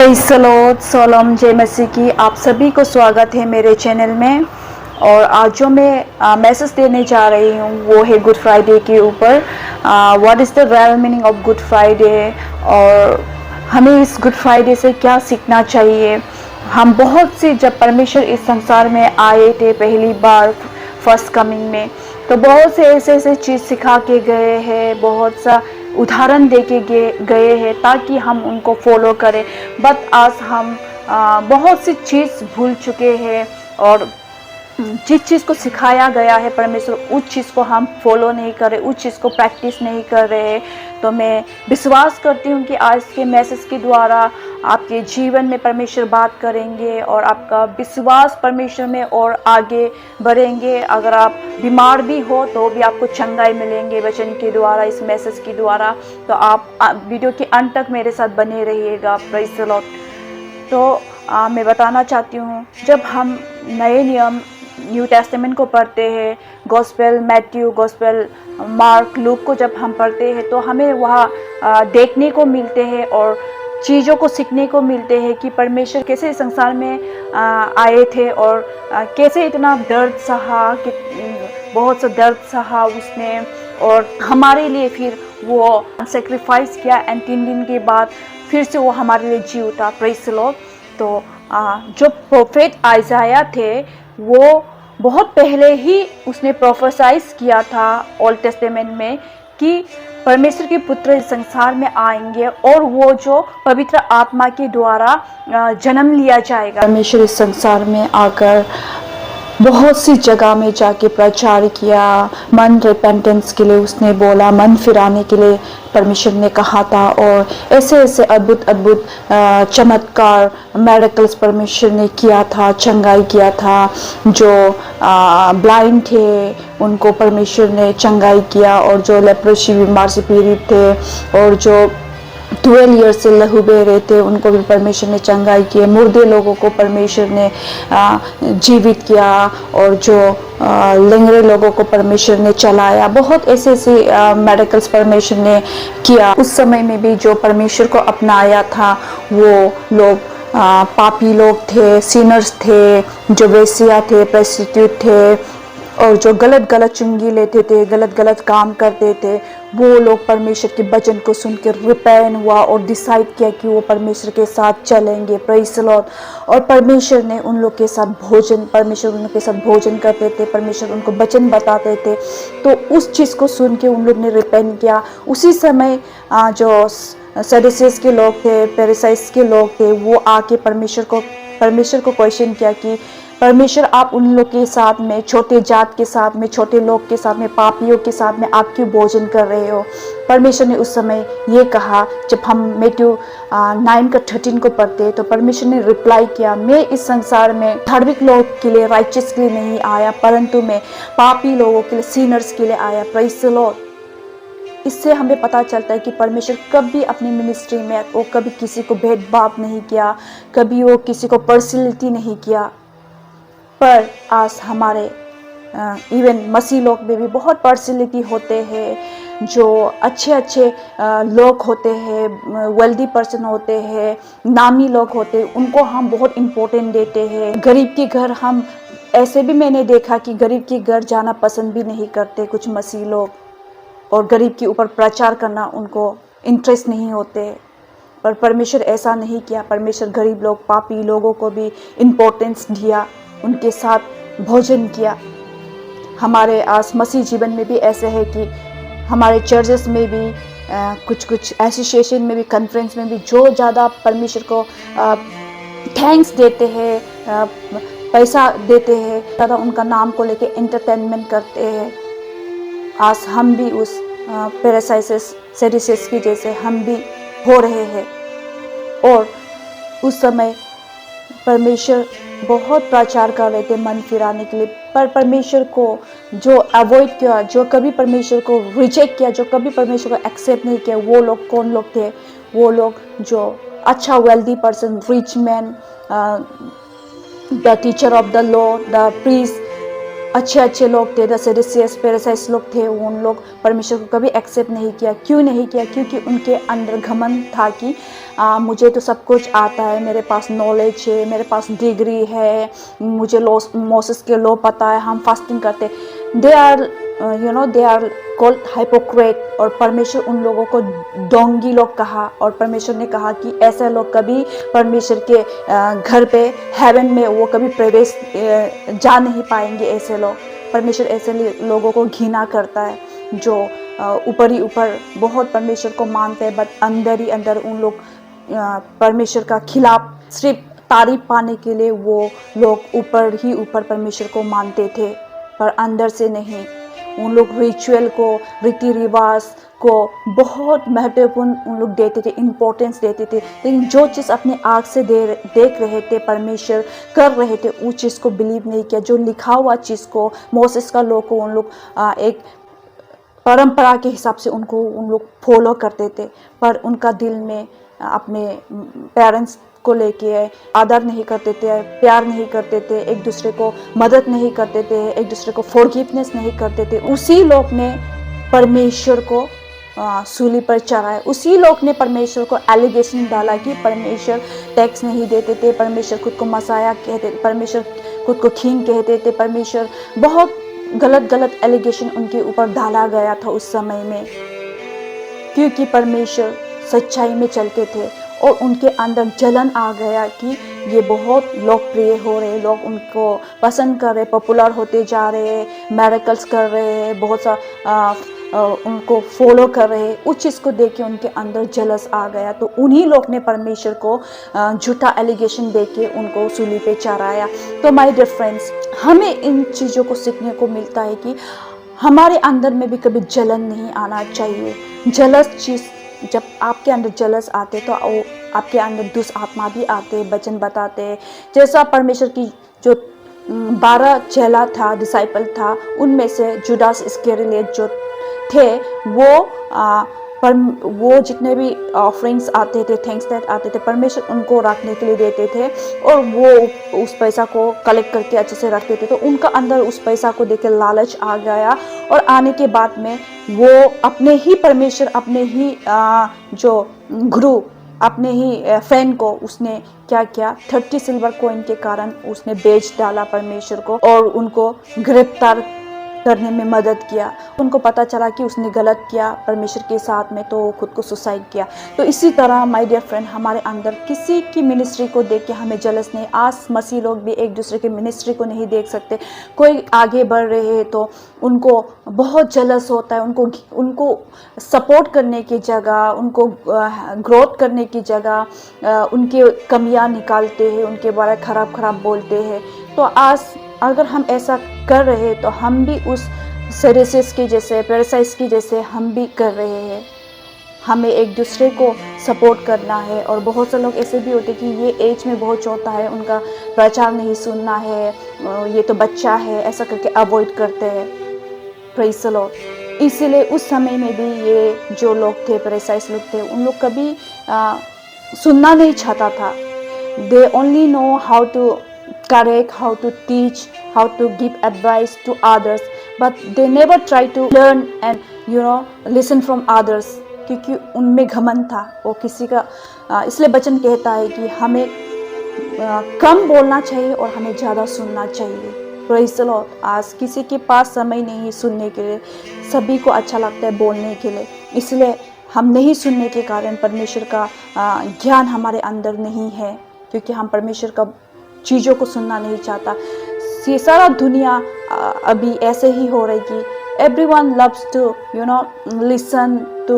Praise the Lord, सलाम जय मसीह की आप सभी को स्वागत है मेरे चैनल में। और आज जो मैं मैसेज देने जा रही हूँ वो है गुड फ्राइडे के ऊपर। What is the real meaning of good Friday और हमें इस गुड फ्राइडे से क्या सीखना चाहिए। हम बहुत सी जब परमेश्वर इस संसार में आए थे पहली बार फर्स्ट कमिंग में, तो बहुत से ऐसे चीज़ सिखा के गए हैं, बहुत सा उदाहरण दे के गए हैं ताकि हम उनको फॉलो करें। बट आज हम बहुत सी चीज़ भूल चुके हैं और जिस चीज़ को सिखाया गया है परमेश्वर उस चीज़ को हम फॉलो नहीं कर रहे, उस चीज़ को प्रैक्टिस नहीं कर रहे। तो मैं विश्वास करती हूँ कि आज के मैसेज के द्वारा आपके जीवन में परमेश्वर बात करेंगे और आपका विश्वास परमेश्वर में और आगे बढ़ेंगे। अगर आप बीमार भी हो तो भी आपको चंगाई मिलेंगे वचन के द्वारा, इस मैसेज के द्वारा। तो आप वीडियो के अंत तक मेरे साथ बने रहिएगा। Praise the Lord. तो मैं बताना चाहती हूँ, जब हम नए नियम न्यू टेस्टामेंट को पढ़ते हैं, gospel Matthew, gospel mark, look को जब हम पढ़ते हैं तो हमें वहाँ देखने को मिलते हैं और चीज़ों को सीखने को मिलते हैं कि परमेश्वर कैसे संसार में आए थे और कैसे इतना दर्द सहा, कि बहुत सा दर्द सहा उसने और हमारे लिए फिर वो सेक्रीफाइस किया एंड 3 दिन के बाद फिर से वो हमारे लिए जी उठा। Praise the Lord. तो जो प्रोफेट आइज़ाया थे वो बहुत पहले ही उसने प्रोफेसाइज किया था ओल्ड टेस्टामेंट में कि परमेश्वर के पुत्र इस संसार में आएंगे और वो जो पवित्र आत्मा के द्वारा जन्म लिया जाएगा। परमेश्वर इस संसार में आकर बहुत सी जगह में जाके प्रचार किया, मन रिपेंटेंस के लिए उसने बोला, मन फिराने के लिए परमेश्वर ने कहा था और ऐसे ऐसे अद्भुत अद्भुत चमत्कार मेरेकल्स परमेश्वर ने किया था, चंगाई किया था। जो ब्लाइंड थे उनको परमेश्वर ने चंगाई किया और जो लेप्रोसी बीमार से पीड़ित थे और जो 12 ईयर से लहू बह रहे थे उनको भी परमेश्वर ने चंगाई किए। मुर्दे लोगों को परमेश्वर ने जीवित किया और जो लंगड़े लोगों को परमेश्वर ने चलाया। बहुत ऐसे ऐसे मेडिकल्स परमेश्वर ने किया। उस समय में भी जो परमेश्वर को अपनाया था वो लोग पापी लोग थे, सिनर्स थे, जो वेश्या थे, प्रोस्टिट्यूट थे और जो गलत गलत चुंगी लेते थे, गलत गलत काम करते थे, वो लोग परमेश्वर के वचन को सुनकर रिपेंट हुआ और डिसाइड किया कि वो परमेश्वर के साथ चलेंगे। Praise the Lord. और परमेश्वर ने उन लोग के साथ परमेश्वर उन लोग के साथ भोजन करते थे, परमेश्वर उनको वचन बताते थे। तो उस चीज़ को सुन के उन लोग ने रिपेंट किया। उसी समय जो सदूसियस के लोग थे, फरीसाइस के लोग थे, वो आके परमेश्वर को क्वेश्चन किया कि परमेश्वर आप उन लोग के साथ में, छोटे जात के साथ में, छोटे लोग के साथ में, पापियों के साथ में आप क्यों भोजन कर रहे हो। परमेश्वर ने उस समय ये कहा, जब हम मैथ्यू 9:13 को पढ़ते हैं तो परमेश्वर ने रिप्लाई किया, मैं इस संसार में धार्मिक लोग के लिए, राइचियस के लिए नहीं आया, परंतु मैं पापी लोगों के लिए, सिनर्स के लिए आया। Praise the Lord. इससे हमें पता चलता है कि परमेश्वर कभी अपनी मिनिस्ट्री में वो कभी किसी को भेदभाव नहीं किया, कभी वो किसी को पर्सनैलिटी नहीं किया। पर आज हमारे इवन मसीह लोग में भी बहुत पर्सनैलिटी होते हैं, जो अच्छे लोग होते हैं, वेल्दी पर्सन होते हैं, नामी लोग होते हैं, उनको हम बहुत इम्पोर्टेंट देते हैं। गरीब के घर हम ऐसे भी मैंने देखा कि गरीब के घर जाना पसंद भी नहीं करते कुछ मसीह लोग, और गरीब के ऊपर प्रचार करना उनको इंटरेस्ट नहीं होते। पर परमेश्वर ऐसा नहीं किया। परमेश्वर गरीब लोग, पापी लोगों को भी इम्पोर्टेंस दिया, उनके साथ भोजन किया। हमारे आज मसीह जीवन में भी ऐसे है कि हमारे चर्चेस में भी कुछ एसोसिएशन में भी, कॉन्फ्रेंस में भी जो ज़्यादा परमेश्वर को थैंक्स देते हैं, पैसा देते हैं, ज़्यादा उनका नाम को लेके एंटरटेनमेंट करते हैं। आज हम भी उस पैरासाइसिस सेडिसिस की जैसे हम भी हो रहे हैं। और उस समय परमेश्वर बहुत प्रचार कर रहे थे मन फिराने के लिए, पर परमेश्वर को जो अवॉइड किया, जो कभी परमेश्वर को रिजेक्ट किया, जो कभी परमेश्वर को एक्सेप्ट नहीं किया, वो लोग कौन लोग थे? वो लोग जो अच्छा wealthy person, rich man, the teacher of the law, the priest, अच्छे अच्छे लोग थे, द सेडिसियस पैरासाइट्स लोग थे, उन लोग परमेश्वर को कभी एक्सेप्ट नहीं किया। क्यों नहीं किया? क्योंकि उनके अंदर घमंड था कि मुझे तो सब कुछ आता है, मेरे पास नॉलेज है, मेरे पास डिग्री है, मुझे मोसेस के लॉ पता है, हम फास्टिंग करते। They are they are called hypocrite. और परमेश्वर उन लोगों को डोंगी लोग कहा, और परमेश्वर ने कहा कि ऐसे लोग कभी परमेश्वर के घर पे हेवन में वो कभी प्रवेश जा नहीं पाएंगे। ऐसे लोग, परमेश्वर ऐसे लोगों को घृणा करता है जो ऊपर ही ऊपर बहुत परमेश्वर को मानते हैं, बट अंदर ही अंदर उन लोग परमेश्वर का खिलाफ सिर्फ तारीफ पाने के लिए वो लोग ऊपर ही ऊपर परमेश्वर को मानते थे, पर अंदर से नहीं। उन लोग रिचुअल को, रीति रिवाज को बहुत महत्वपूर्ण उन लोग देते थे, इम्पोर्टेंस देते थे। लेकिन जो चीज़ अपने आँख से देख रहे थे, परमेश्वर कर रहे थे, उस चीज़ को बिलीव नहीं किया। जो लिखा हुआ चीज़ को, मोसेस का लॉ को उन लोग एक परंपरा के हिसाब से उन लोग फॉलो करते थे, पर उनका दिल में अपने पेरेंट्स को लेके आदर नहीं करते थे, प्यार नहीं करते थे, एक दूसरे को मदद नहीं करते थे, एक दूसरे को फॉरगिवनेस नहीं करते थे। उसी लोग ने परमेश्वर को सूली पर चढ़ाया। उसी लोग ने परमेश्वर को एलिगेशन डाला कि परमेश्वर टैक्स नहीं देते थे, परमेश्वर खुद को मसाया कहते, परमेश्वर खुद को किंग कहते थे, परमेश्वर बहुत गलत एलिगेशन उनके ऊपर डाला गया था उस समय में, क्योंकि परमेश्वर सच्चाई में चलते थे। और उनके अंदर जलन आ गया कि ये बहुत लोकप्रिय हो रहे, लोग उनको पसंद कर रहे, पॉपुलर होते जा रहे, मिरेकल्स कर रहे, बहुत सा उनको फॉलो कर रहे। उस चीज़ को देख के उनके अंदर जलस आ गया। तो उन्हीं लोग ने परमेश्वर को झूठा एलिगेशन दे के उनको सूली पे चढ़ाया। तो माय डियर फ्रेंड्स, हमें इन चीज़ों को सीखने को मिलता है कि हमारे अंदर में भी कभी जलन नहीं आना चाहिए। जलस चीज़, जब आपके अंदर जलस आते तो आपके अंदर दुष्ट आत्मा भी आते, वचन बताते। जैसा परमेश्वर की जो 12 चेला था, डिसाइपल था, उनमें से जुडास इस्करियोत जो थे, वो जितने भी ऑफरिंग्स आते थे, थैंक्स दैट आते थे, परमेश्वर उनको रखने के लिए देते थे, और वो उस पैसा को कलेक्ट करके अच्छे से रखते थे। तो उनका अंदर उस पैसा को देख के लालच आ गया, और आने के बाद में वो अपने ही परमेश्वर, अपने ही जो गुरु, अपने ही फ्रेंड को उसने क्या किया, 30 सिल्वर कॉइन के कारण उसने बेच डाला परमेश्वर को, और उनको गिरफ्तार करने में मदद किया। उनको पता चला कि उसने गलत किया परमेश्वर के साथ में, तो खुद को सुसाइड किया। तो इसी तरह माय डियर फ्रेंड, हमारे अंदर किसी की मिनिस्ट्री को देख के हमें जलस नहीं। आज मसीह लोग भी एक दूसरे के मिनिस्ट्री को नहीं देख सकते। कोई आगे बढ़ रहे हैं तो उनको बहुत जलस होता है, उनको सपोर्ट करने की जगह, उनको ग्रोथ करने की जगह उनके कमियां निकालते हैं, उनके बारे में खराब बोलते हैं। तो आज अगर हम ऐसा कर रहे हैं तो हम भी उस सेडिसियस की जैसे, पैरासाइट्स की जैसे हम भी कर रहे हैं। हमें एक दूसरे को सपोर्ट करना है। और बहुत से लोग ऐसे भी होते कि ये एज में बहुत छोटा है, उनका प्रचार नहीं सुनना है, ये तो बच्चा है, ऐसा करके अवॉइड करते हैं। Praise the Lord. इसीलिए उस समय में भी ये जो लोग थे, पैरासाइट्स लोग थे, उन लोग कभी सुनना नहीं चाहता था। They only know how to correct, how to teach, how to give advice to others, but they never try to learn and listen from others, क्योंकि उनमें घमंड था। वो किसी का इसलिए वचन कहता है कि हमें कम बोलना चाहिए और हमें ज़्यादा सुनना चाहिए। Praise the Lord. आज किसी के पास समय नहीं है सुनने के लिए, सभी को अच्छा लगता है बोलने के लिए, इसलिए हम नहीं सुनने के कारण परमेश्वर का ज्ञान हमारे अंदर नहीं है, क्योंकि हम परमेश्वर का चीज़ों को सुनना नहीं चाहता। ये सारा दुनिया अभी ऐसे ही हो रही कि everyone loves to listen to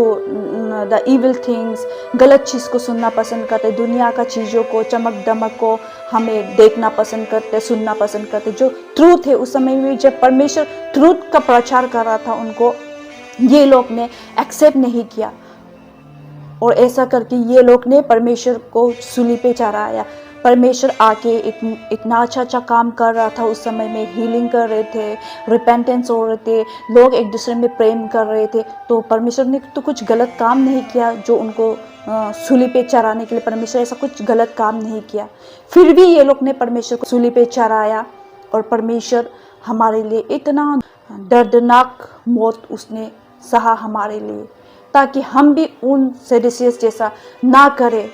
the evil things, गलत चीज़ को सुनना पसंद करते, दुनिया का चीज़ों को, चमक दमक को हमें देखना पसंद करते, सुनना पसंद करते। जो ट्रूथ है, उस समय में जब परमेश्वर ट्रूथ का प्रचार कर रहा था, उनको ये लोग ने एक्सेप्ट नहीं किया, और ऐसा करके ये लोग ने परमेश्वर को सूली पे चढ़ाया। परमेश्वर आके इतना अच्छा काम कर रहा था उस समय में, हीलिंग कर रहे थे, रिपेंटेंस हो रहे थे, लोग एक दूसरे में प्रेम कर रहे थे। तो परमेश्वर ने तो कुछ गलत काम नहीं किया जो उनको सूली पे चढ़ाने के लिए, परमेश्वर ऐसा कुछ गलत काम नहीं किया। फिर भी ये लोग ने परमेश्वर को सूली पे चढ़ाया, और परमेश्वर हमारे लिए इतना दर्दनाक मौत उसने सहा हमारे लिए, ताकि हम भी उन सेडिसियस जैसा ना करें।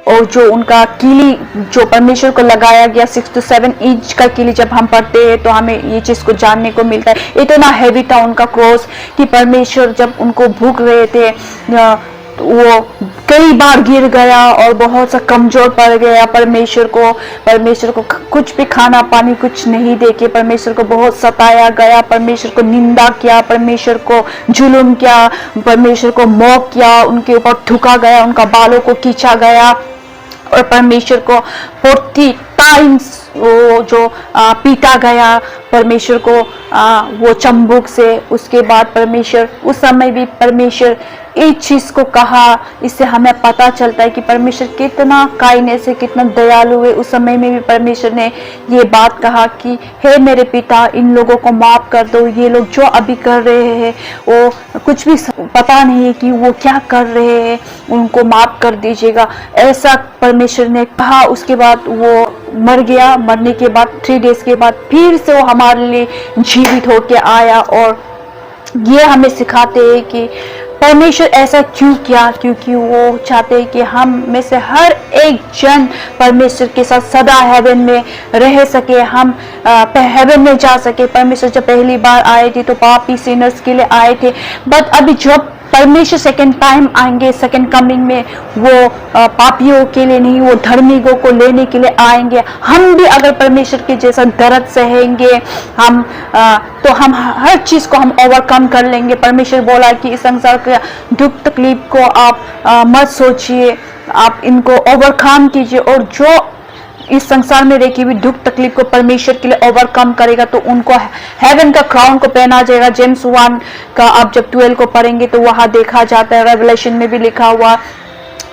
और जो उनका कीली जो परमेश्वर को लगाया गया 6 to 7 इंच का कीली, जब हम पढ़ते हैं तो हमें ये चीज को जानने को मिलता है। इतना हैवी था उनका क्रॉस कि परमेश्वर जब उनको भूख रहे थे तो वो कई बार गिर गया और बहुत सा कमजोर पड़ गया। परमेश्वर को कुछ भी खाना पानी कुछ नहीं देके परमेश्वर को बहुत सताया गया, परमेश्वर को निंदा किया, परमेश्वर को जुल्म किया, परमेश्वर को मौत किया, उनके ऊपर थूका गया, उनका बालों को खींचा गया और परमेश्वर को 40 टाइम्स वो जो पीटा गया परमेश्वर को वो चंबुक से। उसके बाद परमेश्वर उस समय भी परमेश्वर एक चीज को कहा, इससे हमें पता चलता है कि परमेश्वर कितना काइंडनेस है, कितना दयालु है। उस समय में भी परमेश्वर ने ये बात कहा कि हे मेरे पिता, इन लोगों को माफ कर दो, ये लोग जो अभी कर रहे हैं वो कुछ भी पता नहीं कि वो क्या कर रहे हैं, उनको माफ कर दीजिएगा, ऐसा परमेश्वर ने कहा। उसके बाद वो मर गया। मरने के बाद 3 डेज के बाद फिर से वो हमारे लिए जीवित होके आया। और ये हमें सिखाते हैं कि परमेश्वर ऐसा क्यों किया, क्योंकि वो चाहते हैं कि हम में से हर एक जन परमेश्वर के साथ सदा हेवन में रह सके, हम हेवन में जा सके। परमेश्वर जब पहली बार आए थे तो पापी सिनर्स के लिए आए थे, बट अभी जब परमेश्वर सेकंड टाइम आएंगे, सेकंड कमिंग में, वो पापियों के लिए नहीं, वो धर्मियों को लेने के लिए आएंगे। हम भी अगर परमेश्वर के जैसा दर्द सहेंगे तो हम हर चीज को हम ओवरकम कर लेंगे। परमेश्वर बोला कि इस संसार के दुख तकलीफ को आप मत सोचिए, आप इनको ओवरकम कीजिए। और जो इस संसार में रखी हुई दुख तकलीफ को परमेश्वर के लिए ओवरकम करेगा तो उनको हेवन का क्राउन को पहना जाएगा। जेम्स 1 का आप जब 12 को पढ़ेंगे तो वहां देखा जाता है, रेवलेशन में भी लिखा हुआ।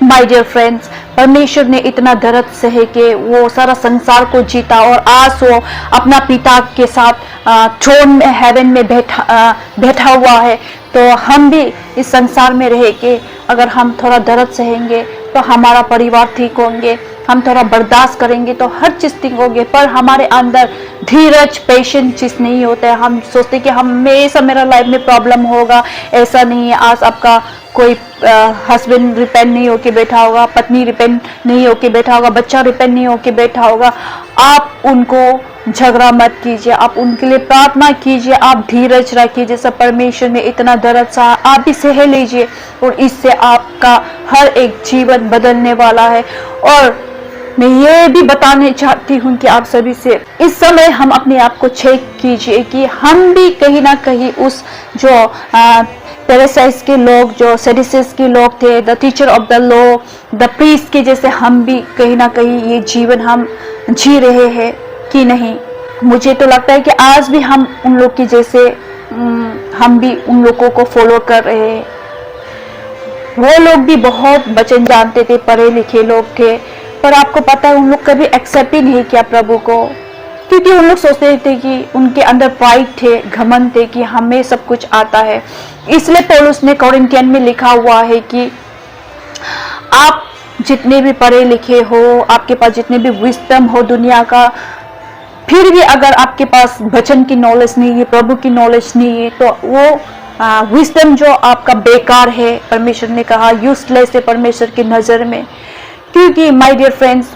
माय डियर फ्रेंड्स, परमेश्वर ने इतना दर्द सहे के वो सारा संसार को जीता और आज वो अपना पिता के साथ थ्रोन में हेवन में बैठा हुआ है। तो हम भी इस संसार में रह के अगर हम थोड़ा दर्द सहेंगे तो हमारा परिवार ठीक होंगे, हम थोड़ा बर्दाश्त करेंगे तो हर चीज ठीक होगी। पर हमारे अंदर धीरज पेशेंस चीज नहीं होता है। हम सोचते कि हमेशा मेरा लाइफ में प्रॉब्लम होगा, ऐसा नहीं है। आज आपका कोई हस्बैंड रिपेंट नहीं होके बैठा होगा, पत्नी रिपेंट नहीं होके बैठा होगा, बच्चा रिपेंट नहीं होके बैठा होगा, आप उनको झगड़ा मत कीजिए, आप उनके लिए प्रार्थना कीजिए, आप धीरज रखिए। जैसा परमेश्वर ने इतना दर्द सहा, आप भी सह लीजिए और इससे आपका हर एक जीवन बदलने वाला है। और मैं ये भी बताने चाहती हूँ कि आप सभी से इस समय हम अपने आप को चेक कीजिए कि हम भी कहीं ना कहीं उस जो पैरासाइट्स के लोग, जो सेडिसियस के लोग थे, the teacher of the law, the priest के जैसे हम भी कहीं ना कहीं ये जीवन हम जी रहे हैं कि नहीं। मुझे तो लगता है कि आज भी हम उन लोग के जैसे हम भी उन लोगों को फॉलो कर रहे हैं। वो लोग भी बहुत वचन जानते थे, पढ़े लिखे लोग थे, पर आपको पता है उन लोग कभी एक्सेप्ट ही नहीं किया प्रभु को, क्योंकि उन लोग सोचते थे कि उनके अंदर प्राइड थे, घमंड थे कि हमें सब कुछ आता है। इसलिए पौलुस ने कोरिन्थियन में लिखा हुआ है कि आप जितने भी पढ़े लिखे हो, आपके पास जितने भी विस्डम हो दुनिया का, फिर भी अगर आपके पास वचन की नॉलेज नहीं है, प्रभु की नॉलेज नहीं है, तो वो विस्डम जो आपका बेकार है। परमेश्वर ने कहा यूजलेस है परमेश्वर की नजर में। क्योंकि माय डियर फ्रेंड्स,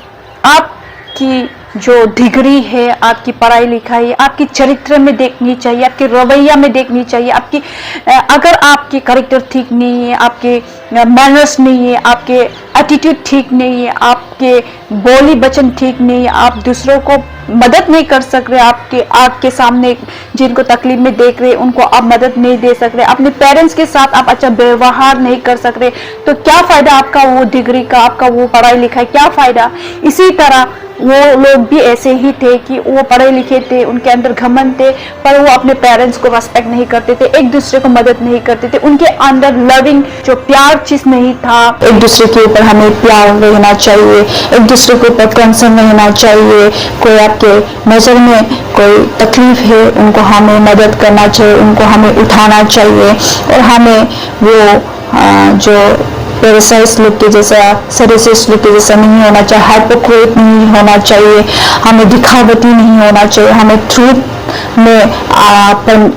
आपकी जो डिग्री है, आपकी पढ़ाई लिखाई, आपकी चरित्र में देखनी चाहिए, आपके रवैया में देखनी चाहिए। आपकी अगर आपकी कैरेक्टर ठीक नहीं है, आपके मैनर्स नहीं है, आपके एटीट्यूड ठीक नहीं है, आपके बोली वचन ठीक नहीं है, आप दूसरों को मदद नहीं कर सक रहे, आपके सामने जिनको तकलीफ में देख रहे उनको आप मदद नहीं दे सक रहे, अपने पेरेंट्स के साथ आप अच्छा व्यवहार नहीं कर सक रहे, तो क्या फायदा आपका वो डिग्री का, आपका वो पढ़ाई लिखाई, क्या फायदा। इसी तरह वो लोग भी ऐसे ही थे कि वो पढ़े लिखे थे, उनके अंदर घमंड थे, पर वो अपने पेरेंट्स को रेस्पेक्ट नहीं करते थे, एक दूसरे को मदद नहीं करते थे, उनके अंदर लविंग जो प्यार चीज नहीं था। एक दूसरे के ऊपर हमें प्यार रहना चाहिए, एक दूसरे के ऊपर कंसर्न रहना चाहिए। कोई आपके नजर में कोई तकलीफ है, उनको हमें मदद करना चाहिए, उनको हमें उठाना चाहिए और हमें वो जो पैरासाइट्स लोग के जैसा, सेडिसियस लोग के जैसा नहीं होना चाहिए, हाइपोक्रेट नहीं होना चाहिए, हमें दिखावटी नहीं होना चाहिए, हमें ट्रूथ में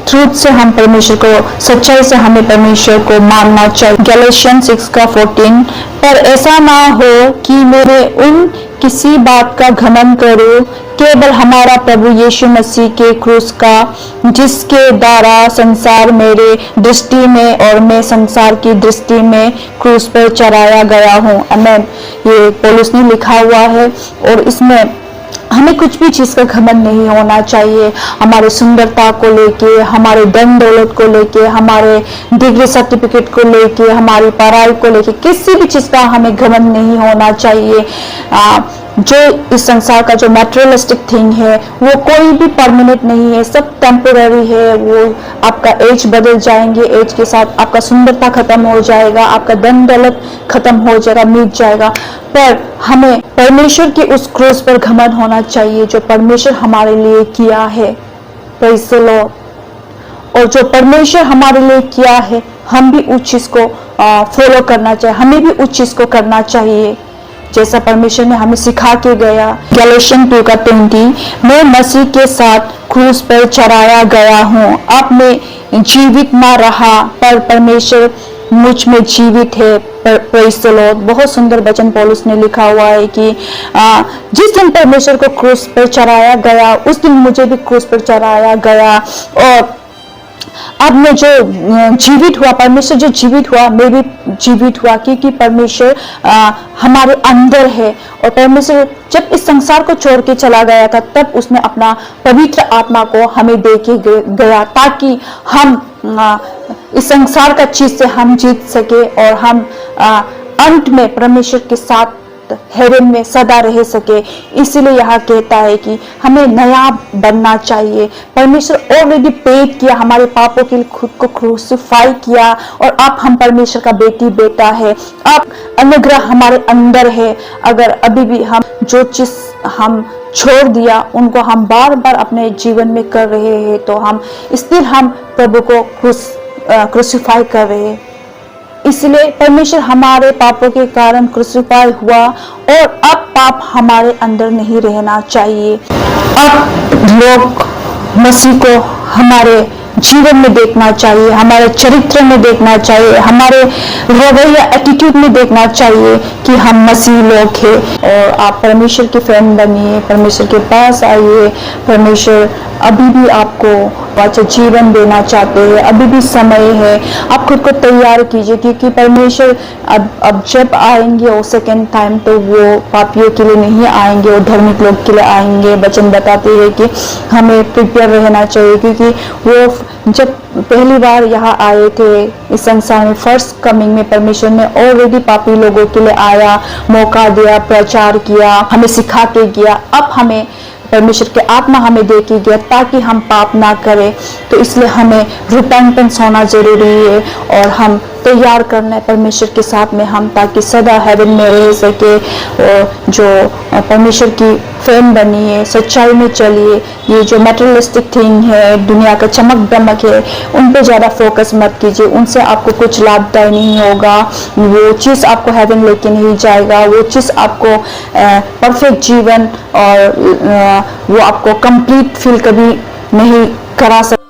ट्रूथ से हम परमेश्वर को, सच्चाई से हमें परमेश्वर को मानना चाहिए। गैलेशियन 6:14, पर ऐसा ना हो कि मेरे उन किसी बात का घमंड करूं, केवल हमारा प्रभु यीशु मसीह के क्रूस का, जिसके द्वारा संसार मेरे दृष्टि में और मैं संसार की दृष्टि में क्रूस पर चढ़ाया गया हूँ। आमीन। ये पौलुस ने लिखा हुआ है और इसमें हमें कुछ भी चीज का घमंड नहीं होना चाहिए। हमारे सुंदरता को लेके, हमारे धन दौलत को लेके, हमारे डिग्री सर्टिफिकेट को लेके, हमारी पढ़ाई को लेके, किसी भी चीज का हमें घमंड नहीं होना चाहिए। जो इस संसार का जो मैटेरियलिस्टिक थिंग है वो कोई भी परमानेंट नहीं है, सब टेम्पोररी है। वो आपका एज बदल जाएंगे, एज के साथ आपका सुंदरता खत्म हो जाएगा, आपका धन दौलत खत्म हो जाएगा, मिट जाएगा। पर हमें परमेश्वर के उस क्रूस पर घमंड होना चाहिए जो परमेश्वर हमारे लिए किया है। Praise the Lord. और जो परमेश्वर हमारे लिए किया है हम भी उस चीज को फॉलो करना चाहिए, हमें भी उस चीज को करना चाहिए जैसा परमेश्वर ने हमें सिखा के गया। गैलेशियन 2:20, मैं मसीह के साथ क्रूस पर चढ़ाया गया हूँ। अब मैं जीवित ना रहा पर परमेश्वर मुझ में जीवित है। Praise the Lord. बहुत सुंदर वचन पौलुस ने लिखा हुआ है कि जिस दिन परमेश्वर को क्रूस पर चढ़ाया गया उस दिन मुझे भी क्रूस पर चढ़ाया गया। और अब मैं जो जीवित हुआ, परमेश्वर जो जीवित हुआ, मैं भी जीवित हुआ क्योंकि परमेश्वर हमारे अंदर है। और परमेश्वर जब इस संसार को छोड़ के चला गया था तब उसने अपना पवित्र आत्मा को हमें दे के गया ताकि हम इस संसार का चीज से हम जीत सके और हम अंत में परमेश्वर के साथ हेवन में सदा रह सके। इसीलिए यहाँ कहता है कि हमें नया बनना चाहिए। परमेश्वर ऑलरेडी पेड किया, हमारे पापों के लिए खुद को क्रूसिफाई किया और अब हम परमेश्वर का बेटी बेटा है। अब अनुग्रह हमारे अंदर है। अगर अभी भी हम जो चीज हम छोड़ दिया उनको हम बार बार अपने जीवन में कर रहे हैं तो हम स्थिर हम प्रभु को क्रूसिफाई कर रहे हैं। इसलिए परमेश्वर हमारे पापों के कारण क्रूसिफाई हुआ और अब पाप हमारे अंदर नहीं रहना चाहिए। अब लोग मसीह को हमारे जीवन में देखना चाहिए, हमारे चरित्र में देखना चाहिए, हमारे रवैया एटीट्यूड में देखना चाहिए कि हम मसीह लोग हैं। और आप परमेश्वर के फ्रेंड बनिए, परमेश्वर के पास आइए। परमेश्वर अभी भी आपको अच्छा जीवन देना चाहते हैं, अभी भी समय है। आप खुद को तैयार कीजिए क्योंकि परमेश्वर अब जब आएंगे वो सेकेंड टाइम तो वो पापियों के लिए नहीं आएंगे, वो धार्मिक लोग के लिए आएंगे। वचन बताते हैं कि हमें प्रिपेयर रहना चाहिए क्योंकि वो जब पहली बार यहाँ आए थे इस संसार में, फर्स्ट कमिंग में परमेश्वर ने ऑलरेडी पापी लोगों के लिए आया, मौका दिया, प्रचार किया, हमें सिखा के गया। अब हमें परमेश्वर के आत्मा हमें दे के गया ताकि हम पाप ना करें। तो इसलिए हमें रिपेंटेंस होना जरूरी है और हम तैयार करना है परमेश्वर के साथ में हम, ताकि सदा हेवन में रह सके। और जो परमेश्वर की फ्रेंड बनिए, सच्चाई में चलिए। ये जो मटेरियलिस्टिक थिंग है, दुनिया का चमक दमक है, उन पे ज्यादा फोकस मत कीजिए। उनसे आपको कुछ लाभदायक नहीं होगा। वो चीज आपको हेवन लेके नहीं जाएगा। वो चीज आपको परफेक्ट जीवन और वो आपको कंप्लीट फील कभी नहीं करा सकता।